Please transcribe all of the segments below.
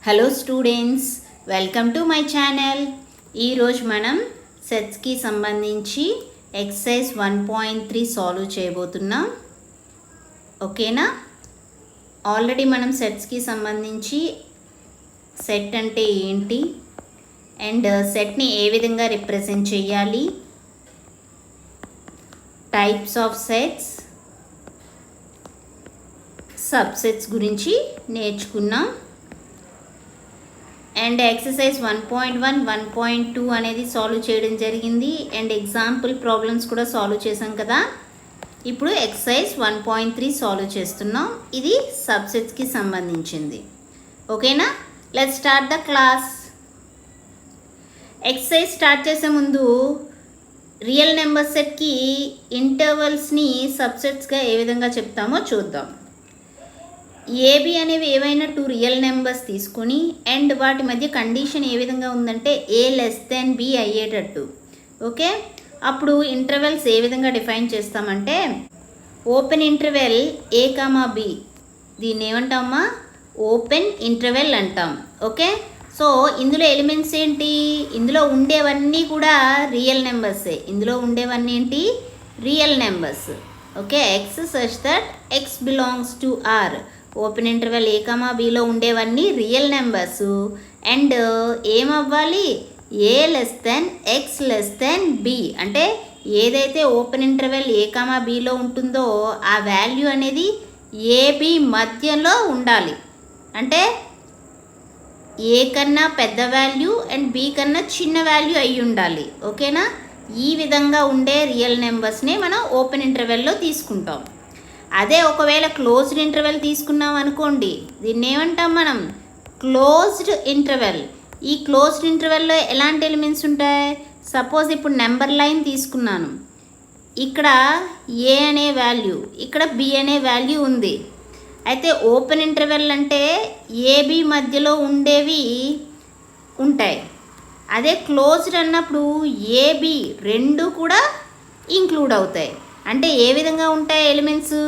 Hello students, welcome to my channel. ఈరోజు మనం సెట్స్కి సంబంధించి ఎక్సర్సైజ్ 1.3 సాల్వ్ చేయబోతున్నాం. ఓకేనా? ఆల్రెడీ మనం సెట్స్కి సంబంధించి సెట్ అంటే ఏంటి అండ్ సెట్ని ఏ విధంగా రిప్రజెంట్ చేయాలి, టైప్స్ ఆఫ్ సెట్స్, సబ్సెట్స్ గురించి నేర్చుకున్నాం. అండ్ ఎక్సర్సైజ్ 1.1, 1.2 అనేది సాల్వ్ చేయడం జరిగింది అండ్ ఎగ్జాంపుల్ ప్రాబ్లమ్స్ కూడా సాల్వ్ చేసాం కదా. ఇప్పుడు ఎక్సర్సైజ్ 1.3 సాల్వ్ చేస్తున్నాం. ఇది సబ్సెట్స్కి సంబంధించింది. ఓకేనా? Let's start the class. Exercise start చేసే ముందు రియల్ నెంబర్ సెట్కి ఇంటర్వల్స్ని సబ్సెట్స్గా ఏ విధంగా చెప్తామో చూద్దాం. ఏబి అనేవి ఏవైనా 2 రియల్ నెంబర్స్ తీసుకొని అండ్ వాటి మధ్య కండిషన్ ఏ విధంగా ఉందంటే ఏ లెస్ దెన్ బి అయ్యేటట్టు. ఓకే, అప్పుడు ఇంటర్వెల్స్ ఏ విధంగా డిఫైన్ చేస్తామంటే open interval A comma B, దీన్ని ఏమంటామా? ఓపెన్ ఇంటర్వెల్ అంటాం. ఓకే, సో ఇందులో ఎలిమెంట్స్ ఏంటి? ఇందులో ఉండేవన్నీ కూడా రియల్ నెంబర్సే. ఇందులో ఉండేవన్నీ ఏంటి? Real numbers. Okay, x such that x belongs to R. Open interval A comma బిలో ఉండేవన్నీ రియల్ నెంబర్స్ అండ్ ఏమవ్వాలి? A less than x less than B. అంటే ఏదైతే open interval A comma below ఉంటుందో ఆ వాల్యూ అనేది ఏబి మధ్యలో ఉండాలి. అంటే ఏ కన్నా పెద్ద వాల్యూ అండ్ బి కన్నా చిన్న వాల్యూ అయి ఉండాలి. ఓకేనా? ఈ విధంగా ఉండే రియల్ నెంబర్స్ని మనం ఓపెన్ ఇంటర్వెల్లో తీసుకుంటాం. అదే ఒకవేళ క్లోజ్డ్ ఇంటర్వెల్ తీసుకున్నాం అనుకోండి, దీన్ని ఏమంటాం మనం? Closed interval. ఈ క్లోజ్డ్ ఇంటర్వెల్లో ఎలాంటి ఎలిమెంట్స్ ఉంటాయి? సపోజ్ ఇప్పుడు నెంబర్ లైన్ తీసుకున్నాను. ఇక్కడ ఏ అనే వాల్యూ, ఇక్కడ బి అనే వాల్యూ ఉంది. అయితే ఓపెన్ ఇంటర్వెల్ అంటే ఏబి మధ్యలో ఉండేవి ఉంటాయి. అదే క్లోజ్డ్ అన్నప్పుడు ఏబి రెండు కూడా ఇంక్లూడ్ అవుతాయి. అంటే ఏ విధంగా ఉంటాయి elements?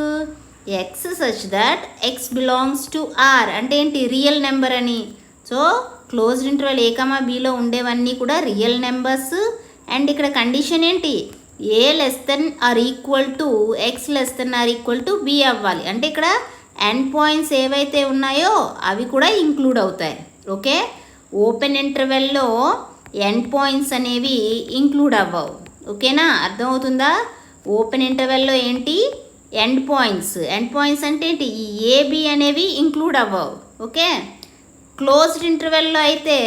X such that x belongs to R. అంటే ఏంటి? రియల్ నెంబర్ అని. So closed interval A comma బిలో ఉండేవన్నీ కూడా రియల్ నెంబర్స్ అండ్ ఇక్కడ కండిషన్ ఏంటి? A less than or equal to x less than or equal to B అవ్వాలి. అంటే ఇక్కడ ఎండ్ పాయింట్స్ ఏవైతే ఉన్నాయో అవి కూడా ఇంక్లూడ్ అవుతాయి. ఓకే, ఓపెన్ ఇంటర్వెల్లో ఎండ్ పాయింట్స్ అనేవి ఇంక్లూడ్ అవ్వవు. ఓకేనా? అర్థమవుతుందా? ఓపెన్ ఇంటర్వెల్లో ఏంటి? End points. ఎండ్ పాయింట్స్ అంటే ఏంటి? ఈ ఏబి అనేవి ఇంక్లూడ్ అవ్వవు. ఓకే, క్లోజ్డ్ ఇంటర్వెల్లో అయితే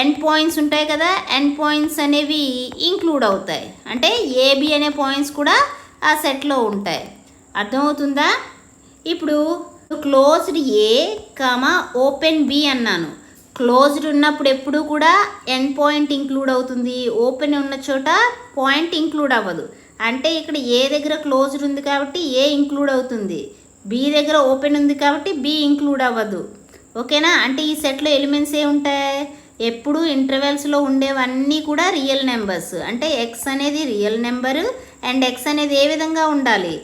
ఎండ్ పాయింట్స్ ఉంటాయి కదా, ఎండ్ పాయింట్స్ అనేవి ఇంక్లూడ్ అవుతాయి. అంటే ఏబి అనే పాయింట్స్ కూడా ఆ సెట్లో ఉంటాయి. అర్థమవుతుందా? ఇప్పుడు క్లోజ్డ్ ఏ కామా ఓపెన్ బి అన్నాను. క్లోజ్డ్ ఉన్నప్పుడు ఎప్పుడు కూడా ఎండ్ పాయింట్ ఇంక్లూడ్ అవుతుంది, ఓపెన్ ఉన్న చోట పాయింట్ ఇంక్లూడ్ అవ్వదు. అంటే ఇక్కడ ఏ దగ్గర క్లోజ్డ్ ఉంది కాబట్టి ఏ ఇంక్లూడ్ అవుతుంది, బి దగ్గర ఓపెన్ ఉంది కాబట్టి బి ఇంక్లూడ్ అవ్వదు. ఓకేనా? అంటే ఈ సెట్లో ఎలిమెంట్స్ ఏ ఉంటాయి? ఎప్పుడు ఇంటర్వెల్స్లో ఉండేవన్నీ కూడా రియల్ నెంబర్స్. అంటే ఎక్స్ అనేది రియల్ నెంబరు అండ్ ఎక్స్ అనేది ఏ విధంగా ఉండాలి?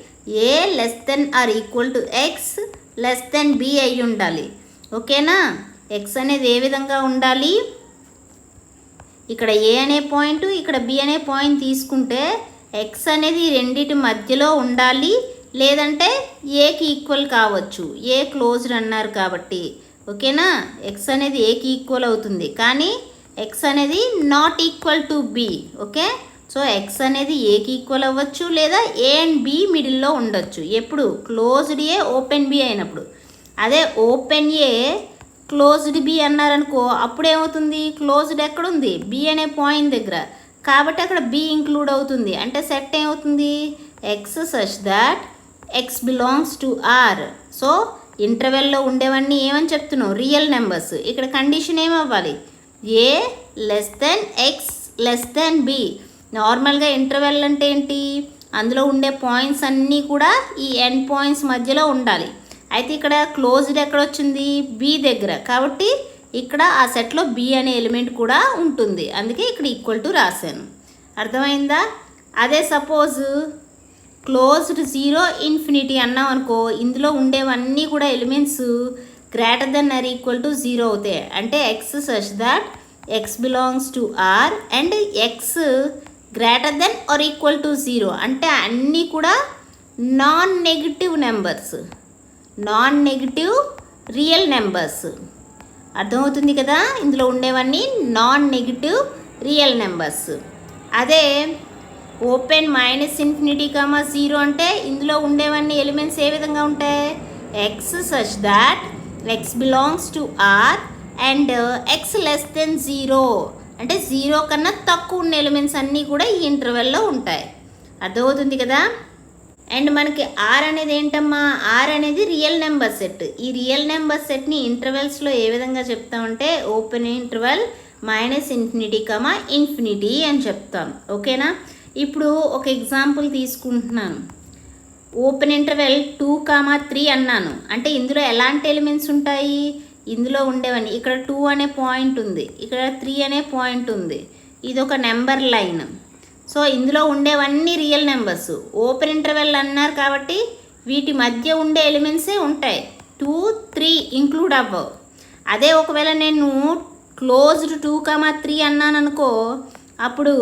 A less than or equal to x less than B అయి ఉండాలి. ఓకేనా? ఎక్స్ అనేది ఏ విధంగా ఉండాలి? ఇక్కడ ఏ అనే పాయింట్, ఇక్కడ బి అనే పాయింట్ తీసుకుంటే ఎక్స్ అనేది రెండిటి మధ్యలో ఉండాలి, లేదంటే ఏకి ఈక్వల్ కావచ్చు. ఏ క్లోజ్డ్ అన్నారు కాబట్టి. ఓకేనా? ఎక్స్ అనేది ఏకి ఈక్వల్ అవుతుంది కానీ ఎక్స్ అనేది not equal to B. Okay, so X అనేది ఏకి ఈక్వల్ అవ్వచ్చు లేదా ఏ అండ్ బి మిడిల్లో ఉండొచ్చు. ఎప్పుడు? క్లోజ్డ్ ఏ ఓపెన్ బి అయినప్పుడు. అదే ఓపెన్ ఏ క్లోజ్డ్ బి అన్నారనుకో, అప్పుడేమవుతుంది? క్లోజ్డ్ ఎక్కడుంది? బి అనే పాయింట్ దగ్గర, కాబట్టి అక్కడ బి ఇంక్లూడ్ అవుతుంది. అంటే సెట్ ఏమవుతుంది? X such that x belongs to R. So ఇంటర్వెల్లో ఉండేవన్నీ ఏమని చెప్తున్నావు? Real numbers. ఇక్కడ కండిషన్ ఏమవ్వాలి? A less than x less than B. నార్మల్గా ఇంటర్వెల్ అంటే ఏంటి? అందులో ఉండే పాయింట్స్ అన్నీ కూడా ఈ ఎండ్ పాయింట్స్ మధ్యలో ఉండాలి. అయితే ఇక్కడ క్లోజ్డ్ ఎక్కడ వచ్చింది? బి దగ్గర, కాబట్టి ఇక్కడ ఆ సెట్లో బి అనే ఎలిమెంట్ కూడా ఉంటుంది. అందుకే ఇక్కడ ఈక్వల్ టు రాశాను. అర్థమైందా? అదే సపోజ్ క్లోజ్డ్ 0 ఇన్ఫినిటీ అన్నాం అనుకో, ఇందులో ఉండేవన్నీ కూడా elements greater than or equal to 0 అవుతాయి. అంటే x such that x belongs to R and x greater than or equal to 0. అంటే అన్నీ కూడా non negative numbers, non negative real numbers. అర్థమవుతుంది కదా, ఇందులో ఉండేవన్నీ నాన్ నెగిటివ్ రియల్ నెంబర్స్. అదే ఓపెన్ -∞, 0 అంటే ఇందులో ఉండేవన్నీ ఎలిమెంట్స్ ఏ విధంగా ఉంటాయి, x such that x belongs to R and x less than 0 అంటే 0 కన్నా తక్కువ ఉన్న ఎలిమెంట్స్ అన్నీ కూడా ఈ ఇంటర్వెల్లో ఉంటాయి. అర్థమవుతుంది కదా. అండ్ మనకి ఆర్ అనేది ఏంటమ్మా, ఆర్ అనేది రియల్ నెంబర్ సెట్. ఈ రియల్ నెంబర్ సెట్ని ఇంటర్వెల్స్లో ఏ విధంగా చెప్తామంటే ఓపెన్ ఇంటర్వెల్ -∞, అని చెప్తాం. ఓకేనా. ఇప్పుడు ఒక ఎగ్జాంపుల్ తీసుకుంటున్నాను. ఓపెన్ ఇంటర్వెల్ 2, 3 అన్నాను. అంటే ఇందులో ఎలాంటి ఎలిమెంట్స్ ఉంటాయి, ఇందులో ఉండేవన్నీ ఇక్కడ 2 అనే పాయింట్ ఉంది, ఇక్కడ 3 అనే పాయింట్ ఉంది, ఇది ఒక నెంబర్ లైన్. సో ఇందులో ఉండేవన్నీ రియల్ నెంబర్స్. ఓపెన్ ఇంటర్వెల్ అన్నారు కాబట్టి వీటి మధ్య ఉండే ఎలిమెంట్సే ఉంటాయి, 2, 3 ఇంక్లూడ్ అవ్వవు. అదే ఒకవేళ నేను క్లోజ్డ్ 2, 3 అన్నాను అనుకో, అప్పుడు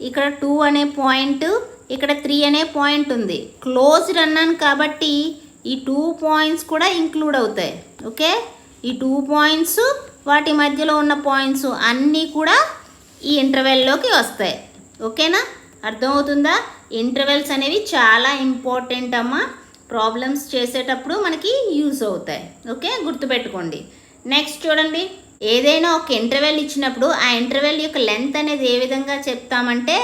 ఇక్కడ 2 అనే పాయింట్, ఇక్కడ 3 అనే పాయింట్ ఉంది. క్లోజ్డ్ అన్నాను కాబట్టి ఈ 2 పాయింట్స్ కూడా ఇంక్లూడ్ అవుతాయి. ఓకే, ఈ 2 పాయింట్స్ వాటి మధ్యలో ఉన్న పాయింట్స్ అన్నీ కూడా ఈ ఇంటర్వెల్లోకి వస్తాయి. ఓకేనా, అర్థమవుతుందా. ఇంటర్వెల్స్ అనేవి చాలా ఇంపార్టెంట్ అమ్మా, ప్రాబ్లమ్స్ చేసేటప్పుడు మనకి యూజ్ అవుతాయి. ఓకే, గుర్తుపెట్టుకోండి. నెక్స్ట్ చూడండి, ఏదైనా ఒక ఇంటర్వెల్ ఇచ్చినప్పుడు ఆ ఇంటర్వెల్ యొక్క లెంత్ అనేది ఏ విధంగా చెప్తామంటే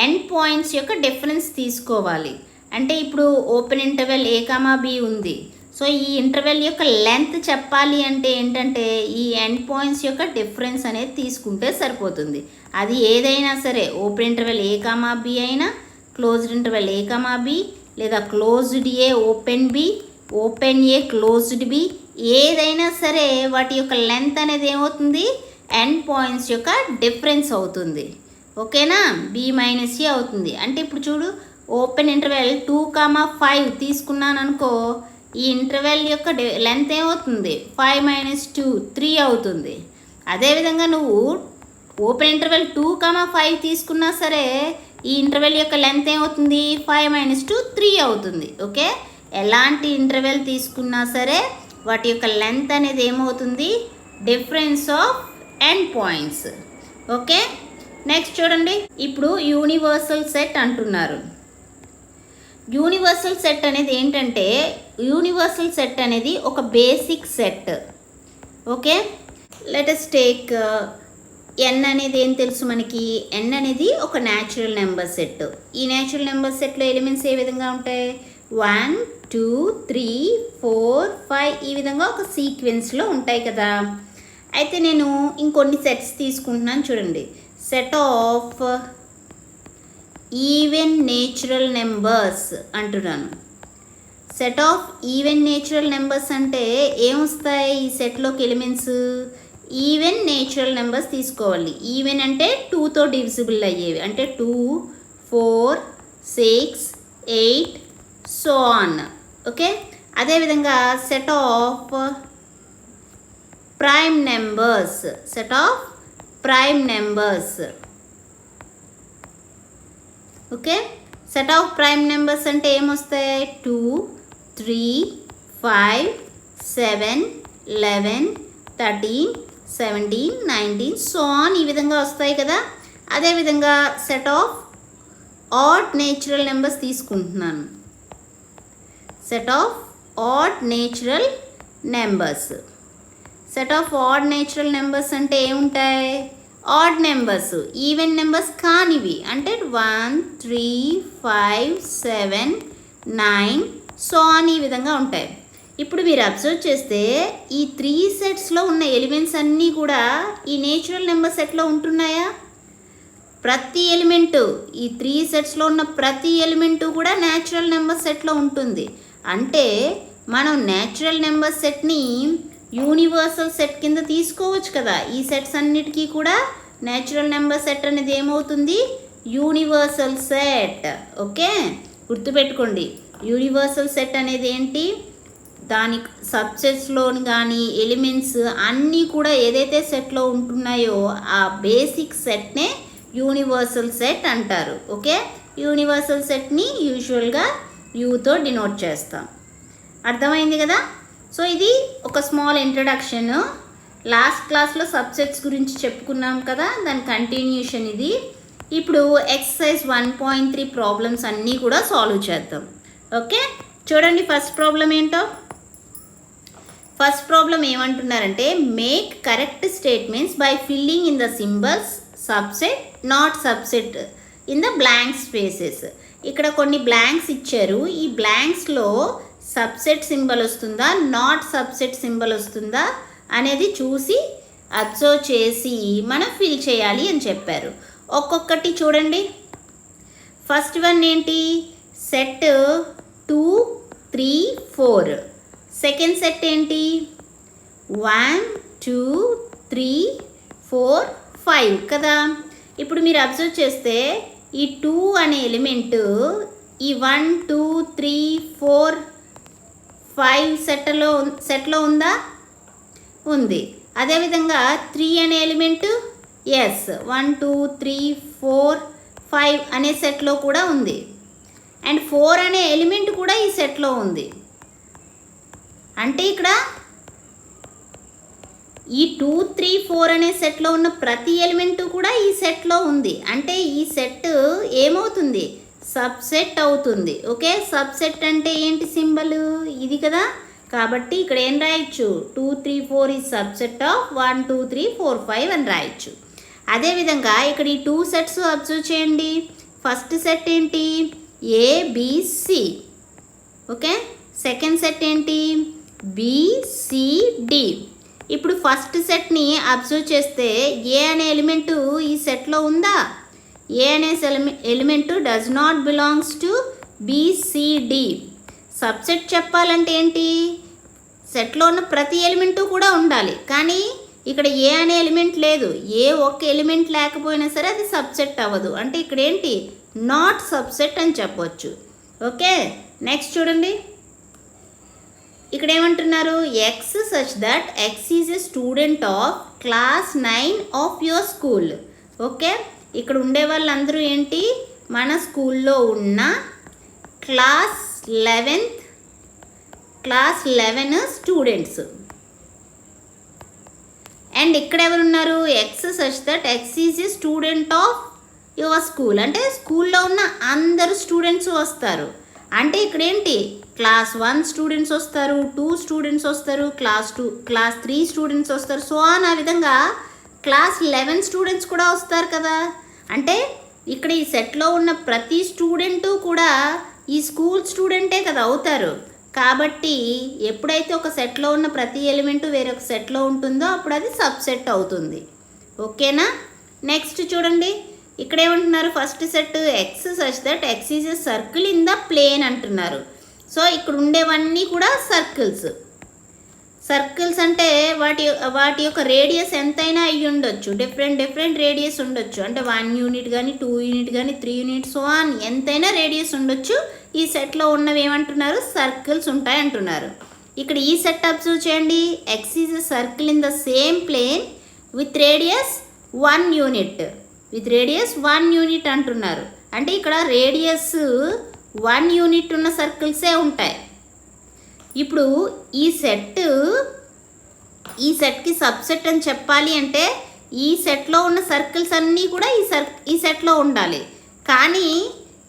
ఎండ్ పాయింట్స్ యొక్క డిఫరెన్స్ తీసుకోవాలి. అంటే ఇప్పుడు ఓపెన్ ఇంటర్వెల్ A, B ఉంది. సో ఈ ఇంటర్వెల్ యొక్క లెంత్ చెప్పాలి అంటే ఏంటంటే ఈ ఎండ్ పాయింట్స్ యొక్క డిఫరెన్స్ అనేది తీసుకుంటే సరిపోతుంది. అది ఏదైనా సరే, ఓపెన్ ఇంటర్వెల్ A, B అయినా, క్లోజ్డ్ ఇంటర్వెల్ A, B, లేదా closed A, open B, open A, closed B, ఏదైనా సరే వాటి యొక్క లెంత్ అనేది ఏమవుతుంది, ఎండ్ పాయింట్స్ యొక్క డిఫరెన్స్ అవుతుంది. ఓకేనా, B-A అవుతుంది. అంటే ఇప్పుడు చూడు, ఓపెన్ ఇంటర్వెల్ 2, 5 తీసుకున్నాను అనుకో, ఈ ఇంటర్వెల్ యొక్క లెంత్ ఏమవుతుంది, 5 - 2 3 అవుతుంది. అదేవిధంగా నువ్వు ఓపెన్ ఇంటర్వెల్ 2, 5 తీసుకున్నా సరే ఈ ఇంటర్వెల్ యొక్క లెంత్ ఏమవుతుంది, 5 - 2 3 అవుతుంది. ఓకే, ఎలాంటి ఇంటర్వెల్ తీసుకున్నా సరే వాటి యొక్క లెంత్ అనేది ఏమవుతుంది, difference of end points. Okay, next చూడండి, ఇప్పుడు యూనివర్సల్ సెట్ అంటున్నారు. యూనివర్సల్ సెట్ అనేది ఏంటంటే, యూనివర్సల్ సెట్ అనేది ఒక basic set. Okay, let us take n అనేది ఏం తెలుసు మనకి, n అనేది ఒక న్యాచురల్ నెంబర్ సెట్. ఈ న్యాచురల్ నెంబర్ సెట్లో ఎలిమెంట్స్ ఏ విధంగా ఉంటాయి, 1 2 3 4 5 ఈ విధంగా ఒక సీక్వెన్స్లో ఉంటాయి కదా. అయితే నేను ఇంకొన్ని సెట్స్ తీసుకుంటున్నాను చూడండి. Set of even natural numbers అంటున్నాను. Set of even natural numbers అంటే ఏమొస్తాయి ఈ సెట్లోకి ఎలిమెంట్స్, ఈవెన్ నేచురల్ నెంబర్స్ తీసుకోవాలి. ఈవెన్ అంటే 2తో డివిజిబుల్ అయ్యేవి, అంటే 2 4 6 8 సో ఆన్. ఓకే, అదేవిధంగా set of prime numbers, set of prime numbers. Okay, set of prime numbers అంటే ఏమొస్తాయి, 2 3 5 7 11 13 17 19 సో ఆన్ ఈ విధంగా వస్తాయి కదా. అదేవిధంగా set of odd natural numbers తీసుకుంటున్నాను. Set of odd natural numbers, set of odd natural numbers అంటే ఏముంటాయి, ఆడ్ నెంబర్స్, ఈవెన్ నెంబర్స్ కానివి, అంటే 1 3 5 7 9 సో ఆన్ ఈ విధంగా ఉంటాయి. ఇప్పుడు మీరు అబ్జర్వ్ చేస్తే ఈ 3 సెట్స్లో ఉన్న ఎలిమెంట్స్ అన్నీ కూడా ఈ నేచురల్ నెంబర్ సెట్లో ఉంటున్నాయా, ప్రతి ఎలిమెంటు, ఈ 3 సెట్స్లో ఉన్న ప్రతి ఎలిమెంటు కూడా న్యాచురల్ నెంబర్ సెట్లో ఉంటుంది. అంటే మనం న్యాచురల్ నెంబర్ సెట్ని యూనివర్సల్ సెట్ కింద తీసుకోవచ్చు కదా. ఈ సెట్స్ అన్నిటికీ కూడా న్యాచురల్ నెంబర్ సెట్ అనేది ఏమవుతుంది, యూనివర్సల్ సెట్. ఓకే, గుర్తుపెట్టుకోండి, యూనివర్సల్ సెట్ అనేది ఏంటి, దాని సబ్సెట్స్లోని కానీ ఎలిమెంట్స్ అన్నీ కూడా ఏదైతే సెట్లో ఉంటున్నాయో ఆ బేసిక్ సెట్నే యూనివర్సల్ సెట్ అంటారు. ఓకే, యూనివర్సల్ సెట్ని యూజువల్గా యూతో డినోట్ చేస్తాం. అర్థమైంది కదా. సో ఇది ఒక స్మాల్ ఇంట్రడక్షన్. లాస్ట్ క్లాస్లో సబ్సెట్స్ గురించి చెప్పుకున్నాం కదా, దాని కంటిన్యూషన్ ఇది. ఇప్పుడు ఎక్సర్సైజ్ 1.3 ప్రాబ్లమ్స్ అన్నీ కూడా సాల్వ్ చేద్దాం. ఓకే, చూడండి ఫస్ట్ ప్రాబ్లం ఏంటో. ఫస్ట్ ప్రాబ్లం ఏమంటున్నారంటే make correct statements by filling in the symbols subset not subset in the blank spaces. ఇక్కడ కొన్ని బ్లాంక్స్ ఇచ్చారు. ఈ బ్లాంక్స్లో సబ్సెట్ సింబల్ వస్తుందా నాట్ సబ్సెట్ సింబల్ వస్తుందా అనేది చూసి అబ్జర్వ్ చేసి మనం ఫిల్ చేయాలి అని చెప్పారు. ఒక్కొక్కటి చూడండి. ఫస్ట్ వన్ ఏంటి, సెట్ 2 3 4. సెకండ్ సెట్ ఏంటి 1 2 3 4 5 కదా. ఇప్పుడు మీరు అబ్జర్వ్ చేస్తే ఈ 2 అనే ఎలిమెంట్ ఈ 1 2 3 4 5 సెట్లో ఉందా, ఉంది. అదేవిధంగా 3 అనే ఎలిమెంట్ ఎస్ 1 2 3 4 5 అనే సెట్లో కూడా ఉంది. అండ్ 4 అనే ఎలిమెంట్ కూడా ఈ సెట్లో ఉంది. అంటే ఇక్కడ ఈ 2 3 4 అనే సెట్లో ఉన్న ప్రతి ఎలిమెంట్ కూడా ఈ సెట్లో ఉంది. అంటే ఈ సెట్ ఏమవుతుంది, సబ్సెట్ అవుతుంది. ఓకే, సబ్సెట్ అంటే ఏంటి సింబల్ ఇది కదా. కాబట్టి ఇక్కడ ఏం రాయొచ్చు 2 3 4 ఈ సబ్సెట్ ఆఫ్ 1 2 3 4 5 అని రాయొచ్చు. అదేవిధంగా ఇక్కడ ఈ 2 సెట్స్ అబ్జర్వ్ చేయండి. ఫస్ట్ సెట్ ఏంటి ఏబిసి. ఓకే, సెకండ్ సెట్ ఏంటి బిసిడి. ఇప్పుడు ఫస్ట్ సెట్ని అబ్జర్వ్ చేస్తే ఏ అనే ఎలిమెంటు ఈ సెట్లో ఉందా, ఏ అనే element does not belongs to B C D. Subset చెప్పాలంటే ఏంటి, సెట్లో ఉన్న ప్రతి ఎలిమెంటు కూడా ఉండాలి. కానీ ఇక్కడ ఏ అనే ఎలిమెంట్ లేదు. ఏ ఒక్క ఎలిమెంట్ లేకపోయినా సరే అది సబ్సెట్ అవ్వదు. అంటే ఇక్కడ ఏంటి నాట్ సబ్సెట్ అని చెప్పవచ్చు. ఓకే, నెక్స్ట్ చూడండి. ఇక్కడ ఏమంటున్నారు x such that x is a student of class 9 of your school. Okay, ఇక్కడ ఉండే వాళ్ళందరూ ఏంటి మన స్కూల్లో ఉన్న క్లాస్ 11 స్టూడెంట్స్. అండ్ ఇక్కడ ఎవరున్నారు X such that x is a student of your school. అంటే స్కూల్లో ఉన్న అందరు స్టూడెంట్స్ వస్తారు. అంటే ఇక్కడ ఏంటి క్లాస్ 1 స్టూడెంట్స్ వస్తారు, 2 స్టూడెంట్స్ వస్తారు, క్లాస్ 3 స్టూడెంట్స్ వస్తారు. సో ఆ విధంగా క్లాస్ 11 స్టూడెంట్స్ కూడా వస్తారు కదా. అంటే ఇక్కడ ఈ సెట్లో ఉన్న ప్రతి స్టూడెంటు కూడా ఈ స్కూల్ స్టూడెంటే కదా అవుతారు. కాబట్టి ఎప్పుడైతే ఒక సెట్లో ఉన్న ప్రతి ఎలిమెంటు వేరొక సెట్లో ఉంటుందో అప్పుడు అది సబ్సెట్ అవుతుంది. ఓకేనా. నెక్స్ట్ చూడండి. ఇక్కడ ఏమంటున్నారు first set x such that x is a circle in the plane అంటున్నారు. సో ఇక్కడ ఉండేవన్నీ కూడా సర్కిల్స్ అంటే వాటి యొక్క రేడియస్ ఎంతైనా అయ్యి ఉండొచ్చు. డిఫరెంట్ రేడియస్ ఉండొచ్చు. అంటే 1 యూనిట్ కానీ 2 యూనిట్ కానీ 3 యూనిట్ సో ఆన్ ఎంతైనా రేడియస్ ఉండొచ్చు. ఈ సెట్లో ఉన్నవి ఏమంటున్నారు సర్కిల్స్ ఉంటాయి అంటున్నారు. ఇక్కడ ఈ సెట్ అబ్జర్వ్ చేయండి. X is a circle in the same plane with radius 1 unit అంటున్నారు. అంటే ఇక్కడ రేడియస్ 1 యూనిట్ ఉన్న సర్కిల్సే ఉంటాయి. ఇప్పుడు ఈ సెట్కి సబ్సెట్ అని చెప్పాలి అంటే ఈ సెట్లో ఉన్న సర్కిల్స్ అన్నీ కూడా ఈ సెట్లో ఉండాలి. కానీ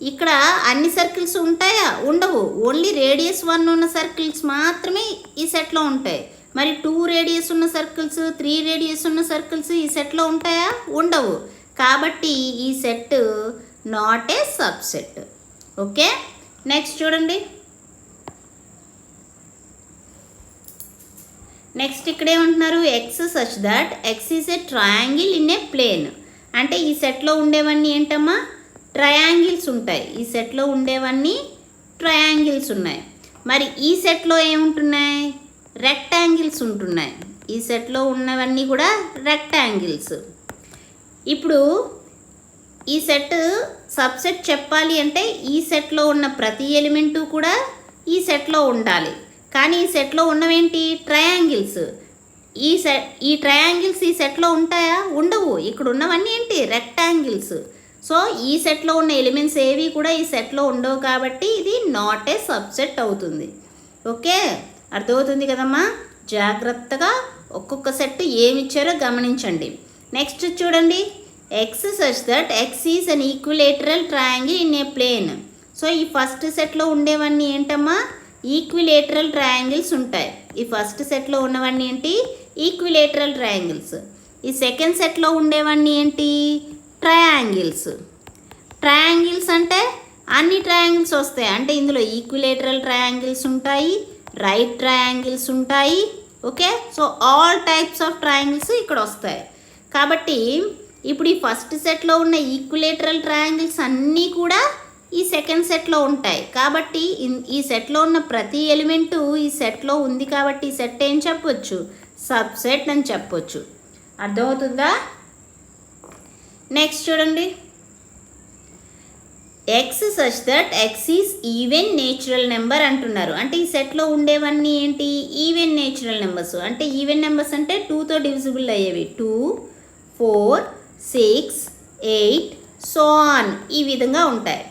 ఇక్కడ అన్ని సర్కిల్స్ ఉంటాయా, ఉండవు. ఓన్లీ రేడియస్ 1 ఉన్న సర్కిల్స్ మాత్రమే ఈ సెట్లో ఉంటాయి. మరి 2 రేడియస్ ఉన్న సర్కిల్స్ 3 రేడియస్ ఉన్న సర్కిల్స్ ఈ సెట్లో ఉంటాయా, ఉండవు. కాబట్టి ఈ set not a subset. Okay, next చూడండి. నెక్స్ట్ ఇక్కడ ఏమంటున్నారు x such that x is a triangle in a plane. అంటే ఈ సెట్లో ఉండేవన్నీ ఏంటమ్మా ట్రయాంగిల్స్ ఉంటాయి. ఈ సెట్లో ఉండేవన్నీ ట్రయాంగిల్స్ ఉన్నాయి. మరి ఈ సెట్లో ఏముంటున్నాయి రెక్టాంగిల్స్ ఉంటున్నాయి. ఈ సెట్లో ఉన్నవన్నీ కూడా రెక్టాంగిల్స్. ఇప్పుడు ఈ సెట్ సబ్సెట్ చెప్పాలి అంటే ఈ సెట్లో ఉన్న ప్రతి ఎలిమెంటు కూడా ఈ సెట్లో ఉండాలి. కానీ ఈ సెట్లో ఉన్నవేంటి ట్రయాంగిల్స్. ఈ ట్రయాంగిల్స్ ఈ సెట్లో ఉంటాయా? ఉండవు. ఇక్కడ ఉన్నవన్నీ ఏంటి రెక్టాంగిల్స్. సో ఈ సెట్లో ఉన్న ఎలిమెంట్స్ ఏవి కూడా ఈ సెట్లో ఉండవు కాబట్టి ఇది నాట్ ఏ సబ్సెట్ అవుతుంది. ఓకే, అర్థమవుతుంది కదమ్మా. జాగ్రత్తగా ఒక్కొక్క సెట్ ఏమి ఇచ్చారో గమనించండి. నెక్స్ట్ చూడండి, x such that x is an equilateral triangle in a plane. So ఈ ఫస్ట్ సెట్లో ఉండేవన్నీ ఏంటమ్మా? ఈక్విలేటరల్ ట్రయాంగిల్స్ ఉంటాయి. ఈ ఫస్ట్ సెట్లో ఉన్నవన్నీ ఏంటి? Equilateral triangles. ఈ సెకండ్ సెట్లో ఉండేవన్నీ ఏంటి? ట్రయాంగిల్స్. ట్రయాంగిల్స్ అంటే అన్ని ట్రయాంగిల్స్ వస్తాయి. అంటే ఇందులో ఈక్విలేటరల్ ట్రయాంగిల్స్ ఉంటాయి, రైట్ ట్రయాంగిల్స్ ఉంటాయి. Okay, so all types of triangles ఇక్కడ వస్తాయి. కాబట్టి ఇప్పుడు ఈ ఫస్ట్ సెట్లో ఉన్న ఈక్విలేటరల్ ట్రయాంగిల్స్ అన్నీ కూడా ఈ సెకండ్ సెట్లో ఉంటాయి. కాబట్టి ఈ సెట్లో ఉన్న ప్రతి ఎలిమెంటు ఈ సెట్లో ఉంది కాబట్టి ఈ సెట్ ఏం చెప్పొచ్చు? సబ్సెట్ అని చెప్పొచ్చు. అర్థమవుతుందా? నెక్స్ట్ చూడండి, x such that x is even natural number అంటున్నారు. అంటే ఈ సెట్లో ఉండేవన్నీ ఏంటి? Even natural numbers. అంటే ఈవెన్ నెంబర్స్ అంటే 2తో డివిజిబుల్ అయ్యేవి. 2, 4, 6, 8 సో ఆన్ ఈ విధంగా ఉంటాయి.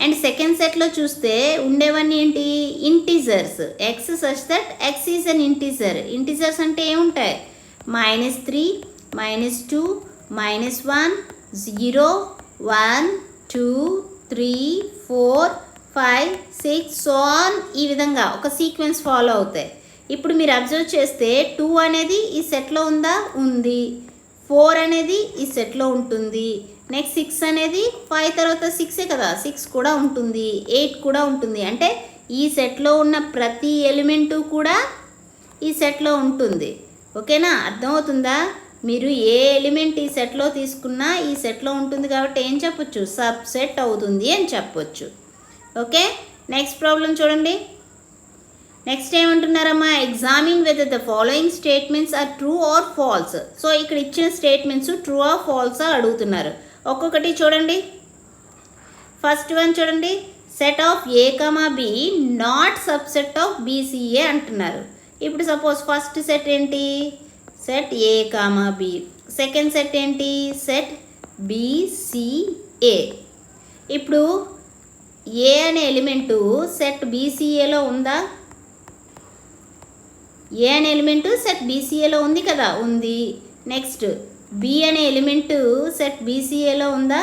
అండ్ సెకండ్ సెట్లో చూస్తే ఉండేవన్నీ ఏంటి? Integers. X such that x is an integer. Integers అంటే ఏముంటాయి? -3, -2, -1, 0, 1, 2, 3, 4, 5, 6 సో ఆన్ ఈ విధంగా ఒక సీక్వెన్స్ ఫాలో అవుతాయి. ఇప్పుడు మీరు అబ్జర్వ్ చేస్తే 2 అనేది ఈ సెట్లో ఉందా? ఉంది. 4 అనేది ఈ సెట్లో ఉంటుంది. నెక్స్ట్ 6 అనేది 5 తర్వాత 6ఏ కదా, 6 కూడా ఉంటుంది, 8 కూడా ఉంటుంది. అంటే ఈ సెట్లో ఉన్న ప్రతి ఎలిమెంటు కూడా ఈ సెట్లో ఉంటుంది. ఓకేనా, అర్థమవుతుందా? మీరు ఏ ఎలిమెంట్ ఈ సెట్లో తీసుకున్నా ఈ సెట్లో ఉంటుంది కాబట్టి ఏం చెప్పొచ్చు? సబ్సెట్ అవుతుంది అని చెప్పొచ్చు. ఓకే, నెక్స్ట్ ప్రాబ్లం చూడండి. నెక్స్ట్ ఏమంటున్నారమ్మా? Examine whether the following statements are true or false. So ఇక్కడ ఇచ్చిన స్టేట్మెంట్స్ ట్రూ ఆర్ ఫాల్స్ అడుగుతున్నారు. ఒక్కొక్కటి చూడండి. ఫస్ట్ వన్ చూడండి, set of A comma B not subset of BCA అంటున్నారు. ఇప్పుడు సపోజ్ ఫస్ట్ సెట్ ఏంటి? Set A comma B. Second set ఏంటి? Set BCA. ఇప్పుడు ఏ అనే ఎలిమెంటు సెట్ బీసీఏలో ఉందా? ఏ అనే ఎలిమెంటు సెట్ బీసీఏలో ఉంది కదా, ఉంది. నెక్స్ట్ బి అనే ఎలిమెంటు సెట్ బీసీఏలో ఉందా?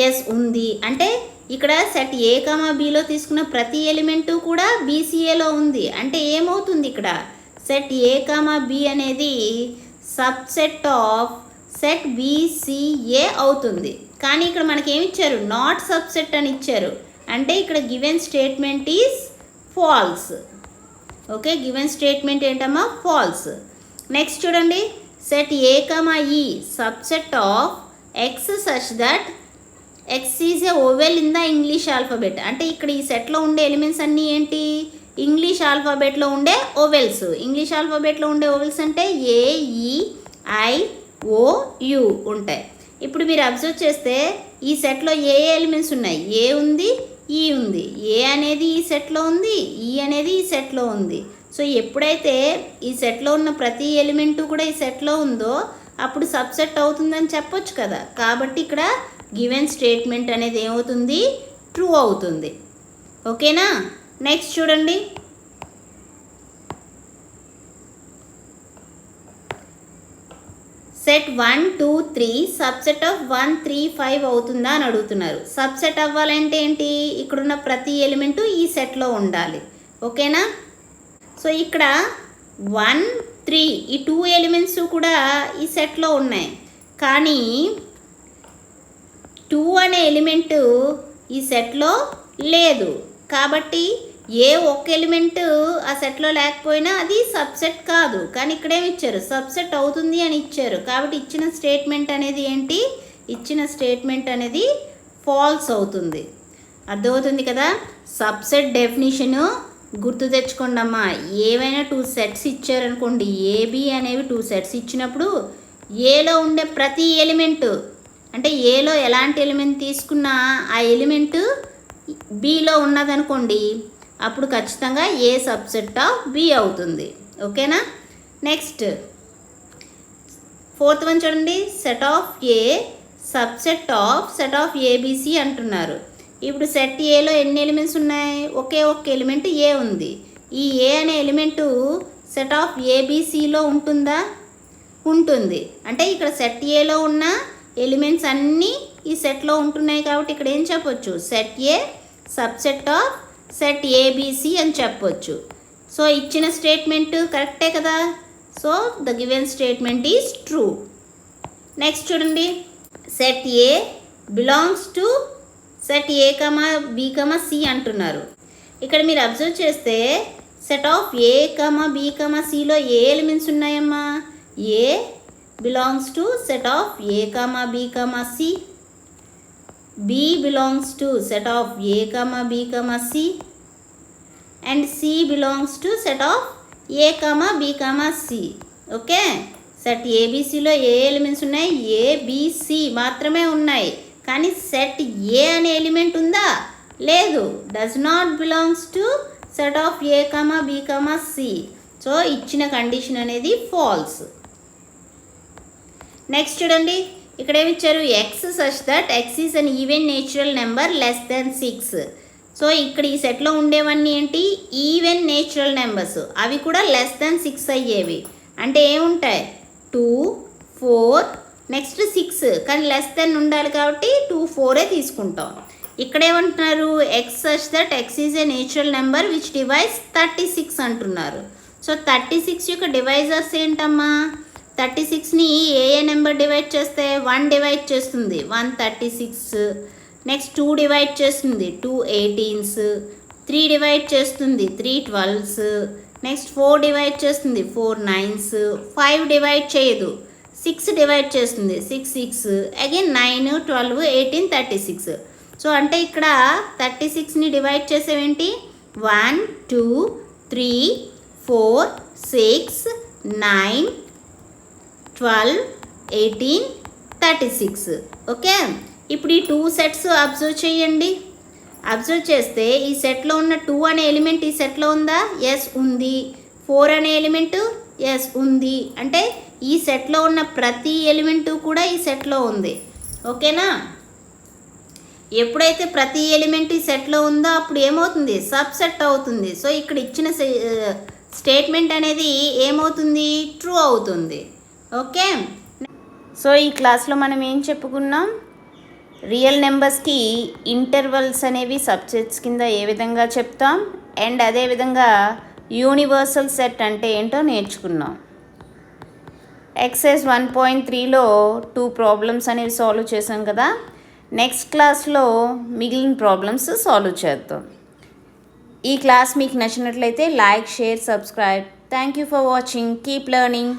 ఎస్, ఉంది. అంటే ఇక్కడ సెట్ ఏ కామా బిలో తీసుకున్న ప్రతి ఎలిమెంటు కూడా బీసీఏలో ఉంది. అంటే ఏమవుతుంది ఇక్కడ? సెట్ ఏ కామా బి అనేది సబ్సెట్ ఆఫ్ సెట్ బీసీఏ అవుతుంది. కానీ ఇక్కడ మనకి ఏమి ఇచ్చారు? నాట్ సబ్సెట్ అని ఇచ్చారు. అంటే ఇక్కడ given statement is false. Okay, given statement ఏంటమ్మా? ఫాల్స్. నెక్స్ట్ చూడండి, set A comma E subset of x such that x is a vowel in the English alphabet. అంటే ఇక్కడ ఈ సెట్లో ఉండే ఎలిమెంట్స్ అన్నీ ఏంటి? ఇంగ్లీష్ ఆల్ఫాబెట్లో ఉండే ఓవెల్స్. ఇంగ్లీష్ ఆల్ఫాబెట్లో ఉండే ఓవెల్స్ అంటే ఏ, ఈ, ఐ, ఓ, యు ఉంటాయి. ఇప్పుడు మీరు అబ్జర్వ్ చేస్తే ఈ సెట్లో ఏ ఎలిమెంట్స్ ఉన్నాయి? ఏ ఉంది, ఈ ఉంది. ఏ అనేది ఈ సెట్లో ఉంది, ఈ అనేది ఈ సెట్లో ఉంది. సో ఎప్పుడైతే ఈ సెట్లో ఉన్న ప్రతి ఎలిమెంటు కూడా ఈ సెట్లో ఉందో అప్పుడు సబ్సెట్ అవుతుందని చెప్పొచ్చు కదా. కాబట్టి ఇక్కడ గివెన్ స్టేట్మెంట్ అనేది ఏమవుతుంది? ట్రూ అవుతుంది. ఓకేనా, నెక్స్ట్ చూడండి. సెట్ 1, 2, 3 సబ్సెట్ ఆఫ్ 1, 3, 5 అవుతుందా అని అడుగుతున్నారు. సబ్సెట్ అవ్వాలంటే ఏంటి? ఇక్కడున్న ప్రతి ఎలిమెంటు ఈ సెట్లో ఉండాలి. ఓకేనా, సో ఇక్కడ 1, 3 ఈ 2 ఎలిమెంట్స్ కూడా ఈ సెట్లో ఉన్నాయి. కానీ 2 అనే ఎలిమెంటు ఈ సెట్లో లేదు. కాబట్టి ఏ ఒక్క ఎలిమెంట్ ఆ సెట్లో లేకపోయినా అది సబ్సెట్ కాదు. కానీ ఇక్కడేమి ఇచ్చారు? సబ్సెట్ అవుతుంది అని ఇచ్చారు. కాబట్టి ఇచ్చిన స్టేట్మెంట్ అనేది ఏంటి? ఇచ్చిన స్టేట్మెంట్ అనేది ఫాల్స్ అవుతుంది. అర్థమవుతుంది కదా. సబ్సెట్ డెఫినిషను గుర్తు తెచ్చుకోండి అమ్మా. ఏవైనా 2 సెట్స్ ఇచ్చారనుకోండి, ఏబి అనేవి 2 సెట్స్ ఇచ్చినప్పుడు ఏలో ఉండే ప్రతి ఎలిమెంటు అంటే ఏలో ఎలాంటి ఎలిమెంట్ తీసుకున్నా ఆ ఎలిమెంటు బిలో ఉన్నదనుకోండి అప్పుడు ఖచ్చితంగా ఏ సబ్సెట్ ఆఫ్ బి అవుతుంది. ఓకేనా. నెక్స్ట్ ఫోర్త్ వన్ చూడండి, set of A subset of set of ABC అంటున్నారు. ఇప్పుడు సెట్ ఏలో ఎన్ని ఎలిమెంట్స్ ఉన్నాయి? ఒకే ఒక్క ఎలిమెంట్ ఏ ఉంది. ఈ ఏ అనే ఎలిమెంటు సెట్ ఆఫ్ ఏబిసిలో ఉంటుందా? ఉంటుంది. అంటే ఇక్కడ సెట్ ఏలో ఉన్న ఎలిమెంట్స్ అన్నీ ఈ సెట్లో ఉంటున్నాయి కాబట్టి ఇక్కడ ఏం చెప్పొచ్చు? Set A subset of set ABC అని చెప్పొచ్చు. సో ఇచ్చిన స్టేట్మెంట్ కరెక్టే కదా. So the given statement is true. Next చూడండి, set A belongs to set A comma B comma C అంటున్నారు. ఇక్కడ మీరు అబ్జర్వ్ చేస్తే set of A comma B comma సిలో ఏ ఎలిమెంట్స్ ఉన్నాయమ్మా? A belongs to set of A comma B comma C, B belongs to set of A comma B comma C, and C belongs to set of A comma B comma C. Okay. Set ఏబిసిలో ఏ elements ఉన్నాయి? ABC మాత్రమే ఉన్నాయి. కానీ set A అనే element ఉందా? లేదు. Does not belongs to set of A comma B comma C. So ఇచ్చిన కండిషన్ అనేది ఫాల్స్. నెక్స్ట్ చూడండి, ఇక్కడ ఏమి ఇచ్చారు? X such that x is an even natural number less than 6. So ఇక్కడ ఈ సెట్లో ఉండేవన్నీ ఏంటి? Even natural numbers. అవి కూడా లెస్ దెన్ 6 అయ్యేవి. అంటే ఏముంటాయి? 2, 4, నెక్స్ట్ 6. కానీ లెస్ దెన్ ఉండాలి కాబట్టి 2, 4 తీసుకుంటాం. ఇక్కడ ఏమంటున్నారు? X such that x is A natural number which divides 36 అంటున్నారు. సో 36 యొక్క డివైజర్స్ ఏంటమ్మా? 36ని ఏ నెంబర్ డివైడ్ చేస్తే 1 డివైడ్ చేస్తుంది, 136. నెక్స్ట్ 2 డివైడ్ చేస్తుంది, 2 18s. 3 డివైడ్ చేస్తుంది, 3 12s. నెక్స్ట్ 4 డివైడ్ చేస్తుంది, 4 9s. 5 డివైడ్ చేయదు, 6 డివైడ్ చేస్తుంది, 6 6. అగైన్ 9 12 18 36. సో అంటే ఇక్కడ 36ని డివైడ్ చేసేవేంటి? 1 2 3 4 6 9 12 18 36. ఓకే. ఇప్పుడు ఈ 2 సెట్స్ అబ్జర్వ్ చేయండి. అబ్జర్వ్ చేస్తే ఈ సెట్లో ఉన్న 2 అనే ఎలిమెంట్ ఈ సెట్లో ఉందా? ఎస్ ఉంది. 4 అనే ఎలిమెంట్ ఎస్ ఉంది. అంటే ఈ సెట్లో ఉన్న ప్రతి ఎలిమెంటు కూడా ఈ సెట్లో ఉంది. ఓకేనా. ఎప్పుడైతే ప్రతి ఎలిమెంట్ ఈ సెట్లో ఉందో అప్పుడు ఏమవుతుంది? సబ్సెట్ అవుతుంది. సో ఇక్కడ ఇచ్చిన స్టేట్మెంట్ అనేది ఏమవుతుంది? ట్రూ అవుతుంది. ఓకే. సో ఈ క్లాస్లో మనం ఏం చెప్పుకున్నాం? రియల్ నెంబర్స్కి ఇంటర్వల్స్ అనేవి సబ్సెట్స్ కింద ఏ విధంగా చెప్తాం, అండ్ అదేవిధంగా యూనివర్సల్ సెట్ అంటే ఏంటో నేర్చుకున్నాం. ఎక్సైజ్ 1.3లో 2 ప్రాబ్లమ్స్ అనేవి సాల్వ్ చేసాం కదా. నెక్స్ట్ క్లాస్లో మిగిలిన ప్రాబ్లమ్స్ సాల్వ్ చేద్దాం. ఈ క్లాస్ మీకు నచ్చినట్లయితే like, share, subscribe. Thank you for watching. Keep learning.